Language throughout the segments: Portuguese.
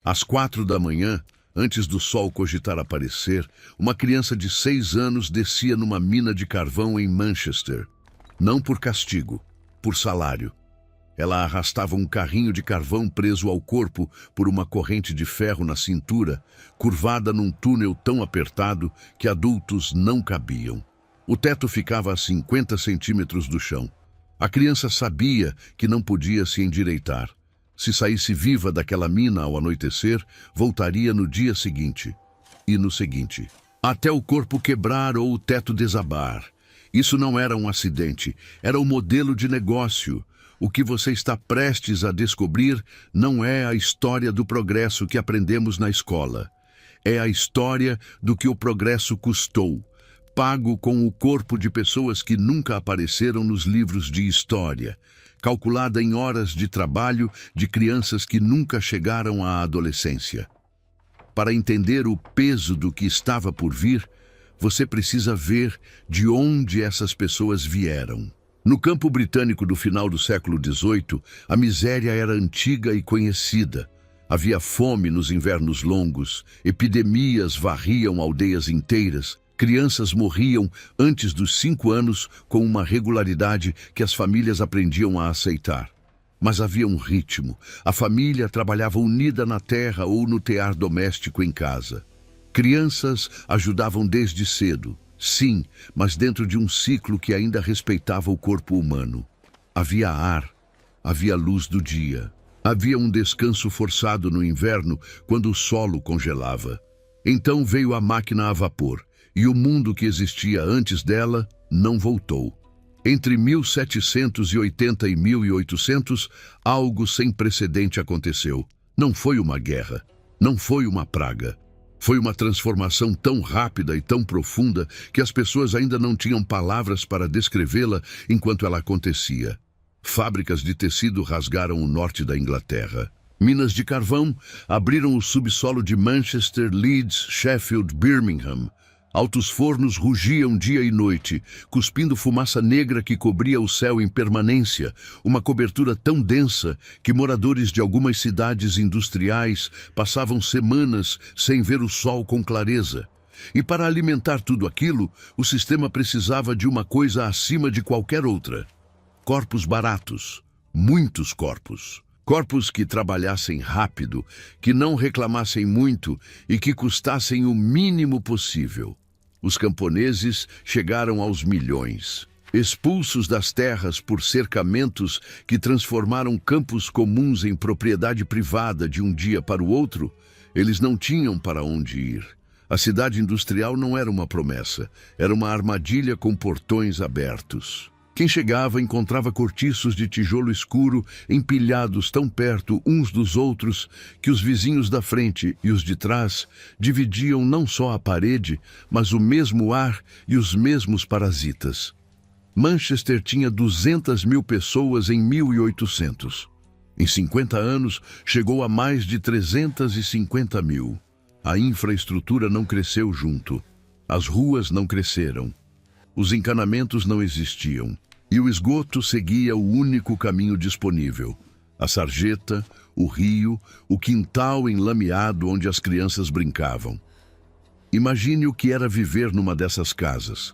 Às 4 da manhã, antes do sol cogitar aparecer, uma criança de 6 anos descia numa mina de carvão em Manchester. Não por castigo, por salário. Ela arrastava um carrinho de carvão preso ao corpo por uma corrente de ferro na cintura, curvada num túnel tão apertado que adultos não cabiam. O teto ficava a 50 centímetros do chão. A criança sabia que não podia se endireitar. Se saísse viva daquela mina ao anoitecer, voltaria no dia seguinte. E no seguinte. Até o corpo quebrar ou o teto desabar. Isso não era um acidente, era um modelo de negócio. O que você está prestes a descobrir não é a história do progresso que aprendemos na escola. É a história do que o progresso custou, pago com o corpo de pessoas que nunca apareceram nos livros de história, calculada em horas de trabalho de crianças que nunca chegaram à adolescência. Para entender o peso do que estava por vir, você precisa ver de onde essas pessoas vieram. No campo britânico do final do século XVIII, a miséria era antiga e conhecida. Havia fome nos invernos longos, epidemias varriam aldeias inteiras, crianças morriam antes dos 5 anos com uma regularidade que as famílias aprendiam a aceitar. Mas havia um ritmo. A família trabalhava unida na terra ou no tear doméstico em casa. Crianças ajudavam desde cedo. Sim, mas dentro de um ciclo que ainda respeitava o corpo humano. Havia ar, havia luz do dia. Havia um descanso forçado no inverno, quando o solo congelava. Então veio a máquina a vapor, e o mundo que existia antes dela não voltou. Entre 1780 e 1800, algo sem precedente aconteceu. Não foi uma guerra, não foi uma praga. Foi uma transformação tão rápida e tão profunda que as pessoas ainda não tinham palavras para descrevê-la enquanto ela acontecia. Fábricas de tecido rasgaram o norte da Inglaterra. Minas de carvão abriram o subsolo de Manchester, Leeds, Sheffield, Birmingham. Altos fornos rugiam dia e noite, cuspindo fumaça negra que cobria o céu em permanência, uma cobertura tão densa que moradores de algumas cidades industriais passavam semanas sem ver o sol com clareza. E para alimentar tudo aquilo, o sistema precisava de uma coisa acima de qualquer outra. Corpos baratos, muitos corpos. Corpos que trabalhassem rápido, que não reclamassem muito e que custassem o mínimo possível. Os camponeses chegaram aos milhões. Expulsos das terras por cercamentos que transformaram campos comuns em propriedade privada de um dia para o outro, eles não tinham para onde ir. A cidade industrial não era uma promessa, era uma armadilha com portões abertos. Quem chegava encontrava cortiços de tijolo escuro empilhados tão perto uns dos outros que os vizinhos da frente e os de trás dividiam não só a parede, mas o mesmo ar e os mesmos parasitas. Manchester tinha 200.000 pessoas em 1800. Em 50 anos, chegou a mais de 350.000. A infraestrutura não cresceu junto. As ruas não cresceram. Os encanamentos não existiam. E o esgoto seguia o único caminho disponível. A sarjeta, o rio, o quintal enlameado onde as crianças brincavam. Imagine o que era viver numa dessas casas.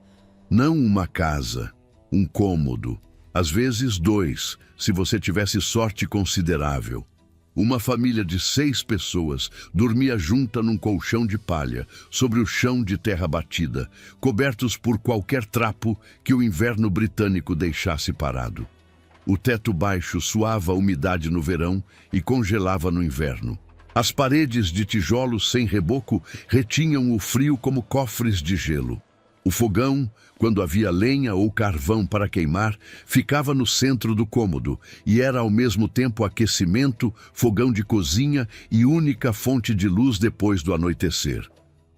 Não uma casa, um cômodo. Às vezes 2, se você tivesse sorte considerável. Uma família de 6 pessoas dormia junta num colchão de palha, sobre o chão de terra batida, cobertos por qualquer trapo que o inverno britânico deixasse parado. O teto baixo suava a umidade no verão e congelava no inverno. As paredes de tijolos sem reboco retinham o frio como cofres de gelo. O fogão, quando havia lenha ou carvão para queimar, ficava no centro do cômodo e era ao mesmo tempo aquecimento, fogão de cozinha e única fonte de luz depois do anoitecer.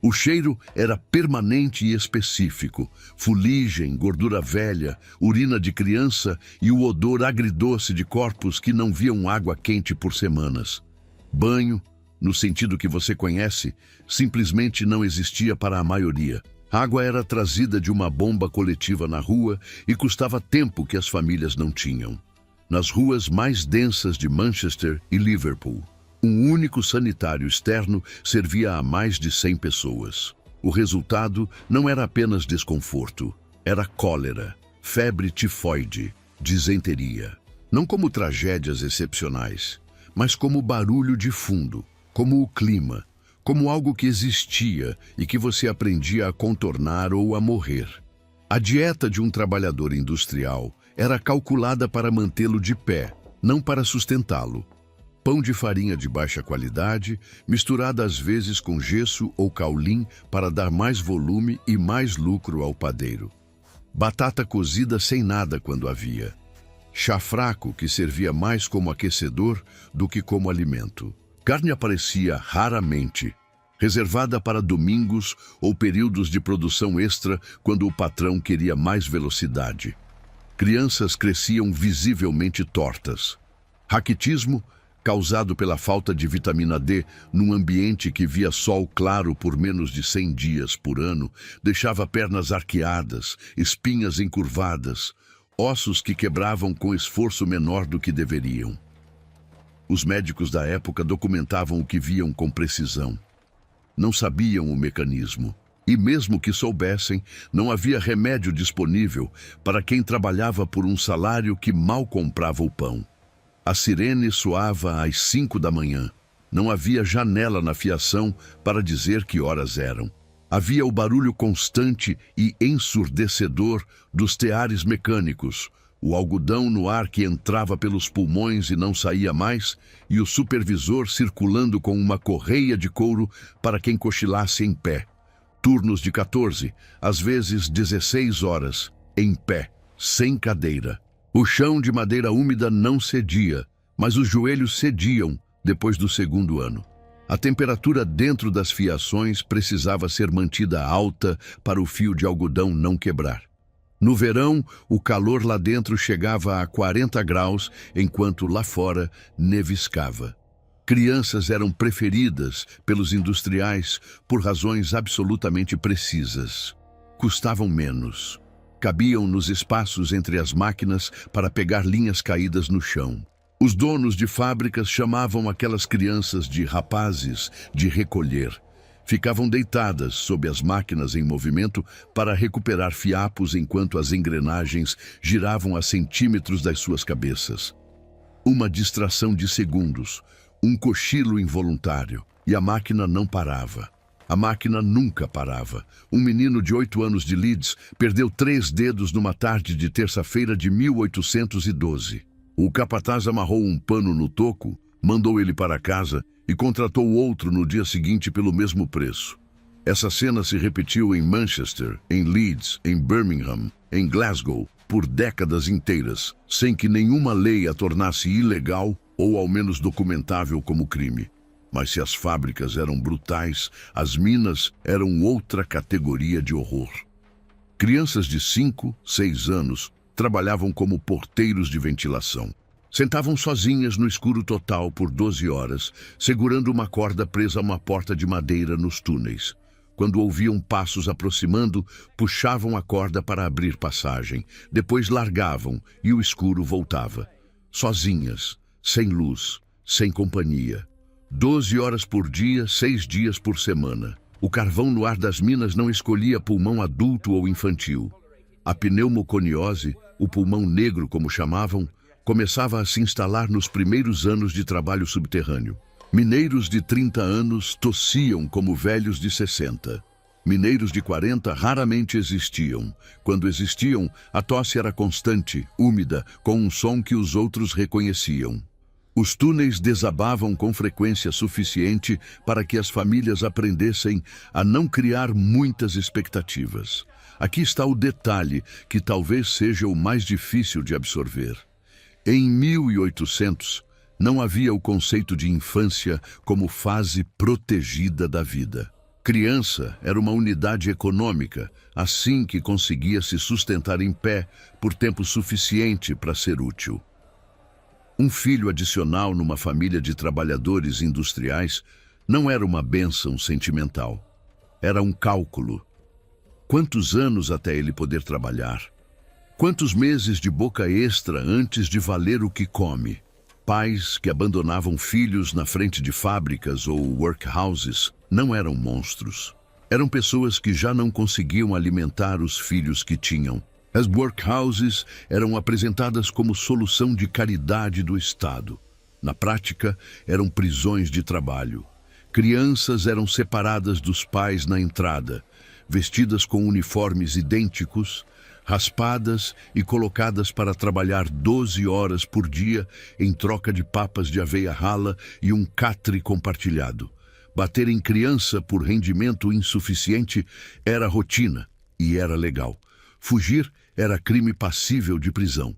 O cheiro era permanente e específico: fuligem, gordura velha, urina de criança e o odor agridoce de corpos que não viam água quente por semanas. Banho, no sentido que você conhece, simplesmente não existia para a maioria. A água era trazida de uma bomba coletiva na rua e custava tempo que as famílias não tinham. Nas ruas mais densas de Manchester e Liverpool, Um único sanitário externo servia a mais de 100 pessoas. O resultado não era apenas desconforto, era cólera, febre tifoide, disenteria. Não como tragédias excepcionais, mas como barulho de fundo, como o clima, como algo que existia e que você aprendia a contornar ou a morrer. A dieta de um trabalhador industrial era calculada para mantê-lo de pé, não para sustentá-lo. Pão de farinha de baixa qualidade, misturada às vezes com gesso ou caulim para dar mais volume e mais lucro ao padeiro. Batata cozida sem nada quando havia. Chá fraco que servia mais como aquecedor do que como alimento. Carne aparecia raramente, reservada para domingos ou períodos de produção extra quando o patrão queria mais velocidade. Crianças cresciam visivelmente tortas. Raquitismo, causado pela falta de vitamina D num ambiente que via sol claro por menos de 100 dias por ano, deixava pernas arqueadas, espinhas encurvadas, ossos que quebravam com esforço menor do que deveriam. Os médicos da época documentavam o que viam com precisão. Não sabiam o mecanismo. E mesmo que soubessem, não havia remédio disponível para quem trabalhava por um salário que mal comprava o pão. A sirene soava às 5 da manhã. Não havia janela na fiação para dizer que horas eram. Havia o barulho constante e ensurdecedor dos teares mecânicos, o algodão no ar que entrava pelos pulmões e não saía mais, e o supervisor circulando com uma correia de couro para quem cochilasse em pé. Turnos de 14, às vezes 16 horas, em pé, sem cadeira. O chão de madeira úmida não cedia, mas os joelhos cediam depois do segundo ano. A temperatura dentro das fiações precisava ser mantida alta para o fio de algodão não quebrar. No verão, o calor lá dentro chegava a 40 graus, enquanto lá fora neviscava. Crianças eram preferidas pelos industriais por razões absolutamente precisas. Custavam menos. Cabiam nos espaços entre as máquinas para pegar linhas caídas no chão. Os donos de fábricas chamavam aquelas crianças de rapazes de recolher. Ficavam deitadas sob as máquinas em movimento para recuperar fiapos enquanto as engrenagens giravam a centímetros das suas cabeças. Uma distração de segundos, um cochilo involuntário, e a máquina não parava. A máquina nunca parava. Um menino de 8 anos de Leeds perdeu 3 dedos numa tarde de terça-feira de 1812. O capataz amarrou um pano no toco, mandou ele para casa e contratou outro no dia seguinte pelo mesmo preço. Essa cena se repetiu em Manchester, em Leeds, em Birmingham, em Glasgow, por décadas inteiras, sem que nenhuma lei a tornasse ilegal ou ao menos documentável como crime. Mas se as fábricas eram brutais, as minas eram outra categoria de horror. Crianças de 5, 6 anos trabalhavam como porteiros de ventilação. Sentavam sozinhas no escuro total por 12 horas, segurando uma corda presa a uma porta de madeira nos túneis. Quando ouviam passos aproximando, puxavam a corda para abrir passagem. Depois largavam e o escuro voltava. Sozinhas, sem luz, sem companhia. 12 horas por dia, 6 dias por semana. O carvão no ar das minas não escolhia pulmão adulto ou infantil. A pneumoconiose, o pulmão negro como chamavam, começava a se instalar nos primeiros anos de trabalho subterrâneo. Mineiros de 30 anos tossiam como velhos de 60. Mineiros de 40 raramente existiam. Quando existiam, a tosse era constante, úmida, com um som que os outros reconheciam. Os túneis desabavam com frequência suficiente para que as famílias aprendessem a não criar muitas expectativas. Aqui está o detalhe que talvez seja o mais difícil de absorver. Em 1800, não havia o conceito de infância como fase protegida da vida. Criança era uma unidade econômica, assim que conseguia se sustentar em pé por tempo suficiente para ser útil. Um filho adicional numa família de trabalhadores industriais não era uma bênção sentimental. Era um cálculo. Quantos anos até ele poder trabalhar? Quantos meses de boca extra antes de valer o que come? Pais que abandonavam filhos na frente de fábricas ou workhouses não eram monstros. Eram pessoas que já não conseguiam alimentar os filhos que tinham. As workhouses eram apresentadas como solução de caridade do Estado. Na prática, eram prisões de trabalho. Crianças eram separadas dos pais na entrada, vestidas com uniformes idênticos, raspadas e colocadas para trabalhar 12 horas por dia em troca de papas de aveia rala e um catre compartilhado. Bater em criança por rendimento insuficiente era rotina e era legal. Fugir era crime passível de prisão.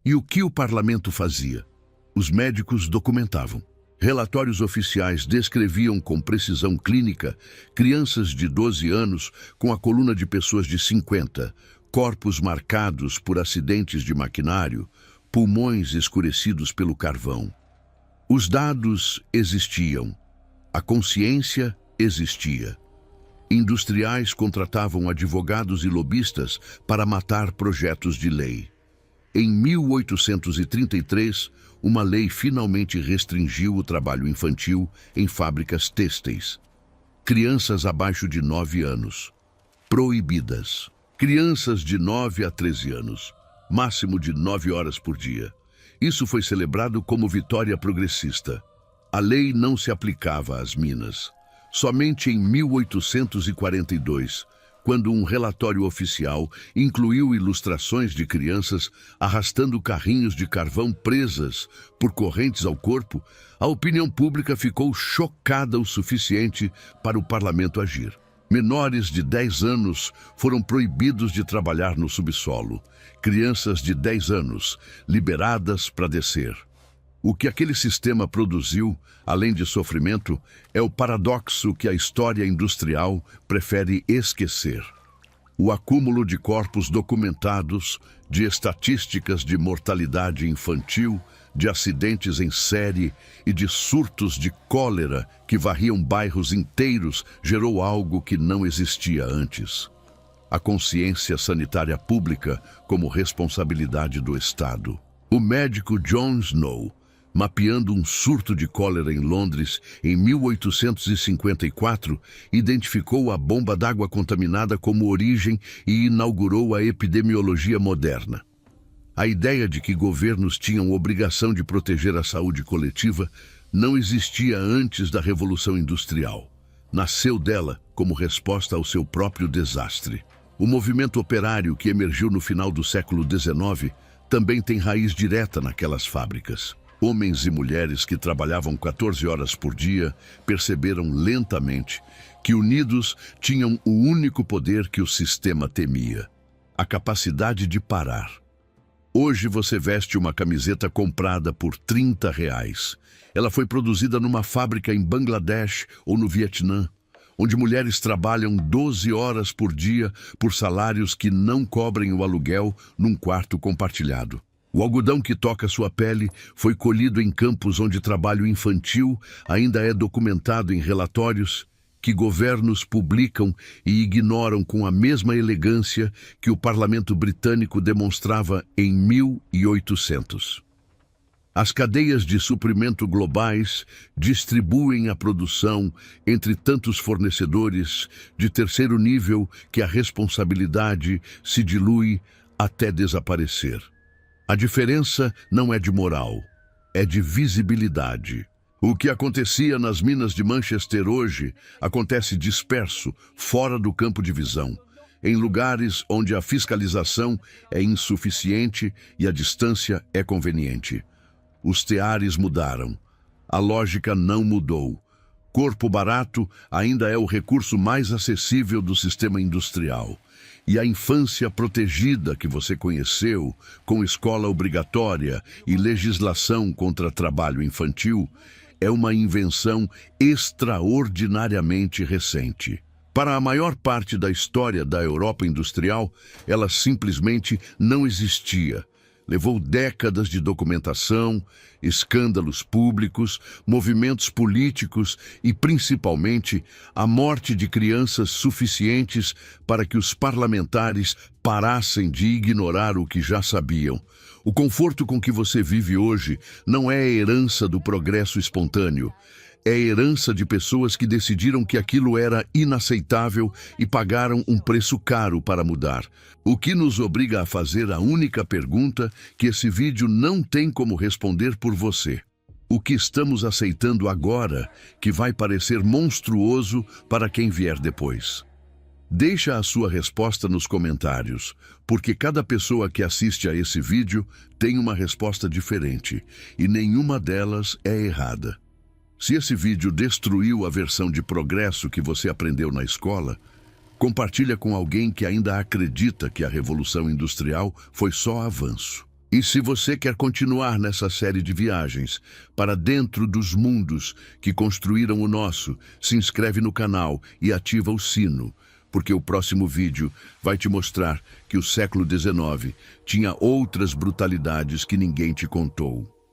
E o que o parlamento fazia? Os médicos documentavam. Relatórios oficiais descreviam com precisão clínica crianças de 12 anos com a coluna de pessoas de 50, corpos marcados por acidentes de maquinário, pulmões escurecidos pelo carvão. Os dados existiam. A consciência existia. Industriais contratavam advogados e lobistas para matar projetos de lei. Em 1833, uma lei finalmente restringiu o trabalho infantil em fábricas têxteis. Crianças abaixo de 9 anos. Proibidas. Crianças de 9 a 13 anos. Máximo de 9 horas por dia. Isso foi celebrado como vitória progressista. A lei não se aplicava às minas. Somente em 1842, quando um relatório oficial incluiu ilustrações de crianças arrastando carrinhos de carvão presas por correntes ao corpo, a opinião pública ficou chocada o suficiente para o parlamento agir. Menores de 10 anos foram proibidos de trabalhar no subsolo. Crianças de 10 anos, liberadas para descer. O que aquele sistema produziu, além de sofrimento, é o paradoxo que a história industrial prefere esquecer. O acúmulo de corpos documentados, de estatísticas de mortalidade infantil, de acidentes em série e de surtos de cólera que varriam bairros inteiros gerou algo que não existia antes. A consciência sanitária pública como responsabilidade do Estado. O médico John Snow, mapeando um surto de cólera em Londres em 1854, identificou a bomba d'água contaminada como origem e inaugurou a epidemiologia moderna. A ideia de que governos tinham obrigação de proteger a saúde coletiva não existia antes da Revolução Industrial. Nasceu dela como resposta ao seu próprio desastre. O movimento operário que emergiu no final do século XIX também tem raiz direta naquelas fábricas. Homens e mulheres que trabalhavam 14 horas por dia perceberam lentamente que unidos tinham o único poder que o sistema temia: a capacidade de parar. Hoje você veste uma camiseta comprada por R$ 30. Ela foi produzida numa fábrica em Bangladesh ou no Vietnã, onde mulheres trabalham 12 horas por dia por salários que não cobrem o aluguel num quarto compartilhado. O algodão que toca sua pele foi colhido em campos onde trabalho infantil ainda é documentado em relatórios que governos publicam e ignoram com a mesma elegância que o parlamento britânico demonstrava em 1800. As cadeias de suprimento globais distribuem a produção entre tantos fornecedores de terceiro nível que a responsabilidade se dilui até desaparecer. A diferença não é de moral, é de visibilidade. O que acontecia nas minas de Manchester hoje acontece disperso, fora do campo de visão, em lugares onde a fiscalização é insuficiente e a distância é conveniente. Os teares mudaram. A lógica não mudou. Corpo barato ainda é o recurso mais acessível do sistema industrial. E a infância protegida que você conheceu, com escola obrigatória e legislação contra trabalho infantil, é uma invenção extraordinariamente recente. Para a maior parte da história da Europa industrial, ela simplesmente não existia. Levou décadas de documentação, escândalos públicos, movimentos políticos e, principalmente, a morte de crianças suficientes para que os parlamentares parassem de ignorar o que já sabiam. O conforto com que você vive hoje não é a herança do progresso espontâneo. É a herança de pessoas que decidiram que aquilo era inaceitável e pagaram um preço caro para mudar. O que nos obriga a fazer a única pergunta que esse vídeo não tem como responder por você. O que estamos aceitando agora que vai parecer monstruoso para quem vier depois? Deixa a sua resposta nos comentários, porque cada pessoa que assiste a esse vídeo tem uma resposta diferente e nenhuma delas é errada. Se esse vídeo destruiu a versão de progresso que você aprendeu na escola, compartilha com alguém que ainda acredita que a Revolução Industrial foi só avanço. E se você quer continuar nessa série de viagens para dentro dos mundos que construíram o nosso, se inscreve no canal e ativa o sino, porque o próximo vídeo vai te mostrar que o século XIX tinha outras brutalidades que ninguém te contou.